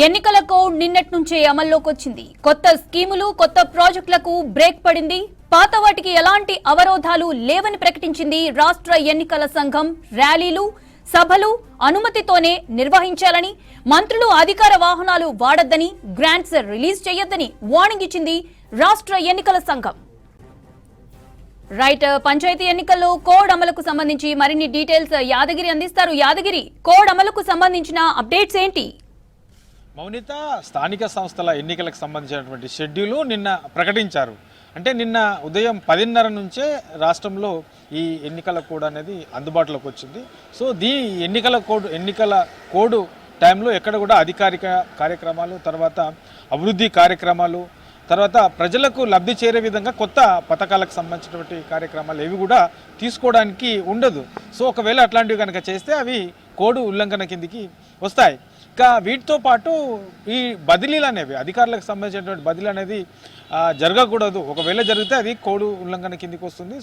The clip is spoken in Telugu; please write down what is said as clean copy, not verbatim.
ఎన్నికల కోడ్ నిన్నటి నుంచే అమల్లోకి వచ్చింది. కొత్త స్కీములు, కొత్త ప్రాజెక్టులకు బ్రేక్ పడింది. పాత వాటికి ఎలాంటి అవరోధాలు లేవని ప్రకటించింది రాష్ట్ర ఎన్నికల సంఘం. ర్యాలీలు, సభలు అనుమతితోనే నిర్వహించాలని, మంత్రులు అధికార వాహనాలు వాడొద్దని, గ్రాంట్స్ రిలీజ్ చేయొద్దని వార్నింగ్ ఇచ్చింది రాష్ట్ర ఎన్నికల సంఘం. రైట్, పంచాయతీ ఎన్నికల్లో కోడ్ అమలుకు సంబంధించి మరిన్ని డీటెయిల్స్ యాదగిరి అందిస్తారు. యాదగిరి, కోడ్ అమలుకు సంబంధించిన అప్డేట్స్ ఏంటి? మౌనిత, స్థానిక సంస్థల ఎన్నికలకు సంబంధించినటువంటి షెడ్యూలు నిన్న ప్రకటించారు. అంటే నిన్న ఉదయం 10:30 నుంచే రాష్ట్రంలో ఈ ఎన్నికల కోడ్ అనేది అందుబాటులోకి వచ్చింది. సో ఎన్నికల కోడ్ టైంలో ఎక్కడ కూడా అధికారిక కార్యక్రమాలు, తర్వాత అభివృద్ధి కార్యక్రమాలు, తర్వాత ప్రజలకు లబ్ధి చేరే విధంగా కొత్త పథకాలకు సంబంధించినటువంటి కార్యక్రమాలు ఏవి కూడా తీసుకోవడానికి ఉండదు. సో ఒకవేళ అట్లాంటివి కనుక చేస్తే అవి కోడ్ ఉల్లంఘన కిందికి వస్తాయి. ఇంకా వీటితో పాటు ఈ బదిలీలు అనేవి, అధికారులకు సంబంధించినటువంటి బదిలీ అనేది జరగకూడదు. ఒకవేళ జరిగితే అది కోడ్ ఉల్లంఘన కిందికి వస్తుంది.